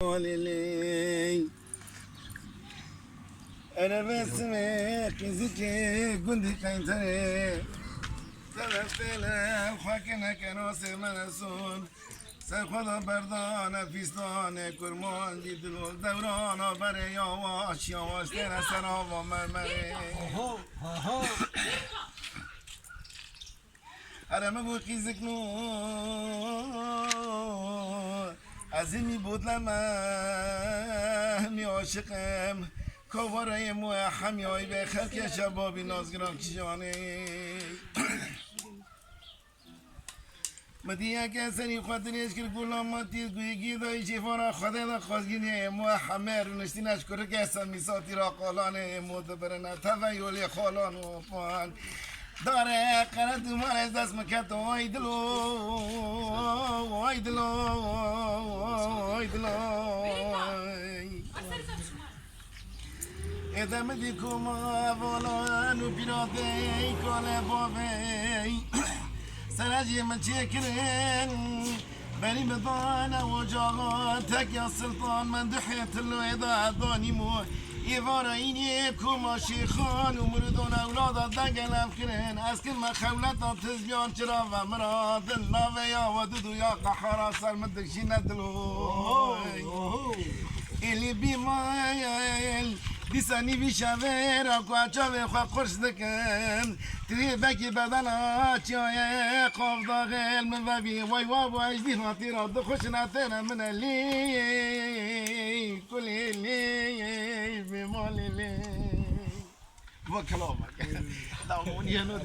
ليلي أنا بسمع كنزكي قندي كنتري تلفتلا خاكنا كنوس منسون سرخدا بردان فیستان کرمان دیدلو دوران بر یواش یواش تر سرا و مرمره اره مگو خیزک نو عزیمی بود همی عاشقم کوارای مو همیای به خلک شبابی نازگران کشانه مدیه که سری خاطریش کرد گلاماتی گویگی دایی شفارا خدا دا خوزگینه مو همه رو نشتینش کرد که سمیساتی را قالانه مو دبرنه تفیولی خالان و پان داره قرد دومان از دست مکت وای دلو وای دلو وای دلو ادامه دی کما ولانو پیراده کاله بابی سرجی من چکرن بني مضانا وجاغا تك يا سلطان من دحيت الوعدا داني مو يفاريني كوما شيخان ومردون اولاد دقل افكرين اسكن ما خولتا تزبيان شرا ومراد الله ويا ودودو يا قحرا سلمدك شي ندلو اللي بيمايل دیسانی بیشتر آقا به خوا قرص دکن تری بکی بدن آچای خواب داخل من و بی وای وای دی هاتی را دو خوش نتر من لی کلی لی بیمالی لی و کلامک دامونی هنو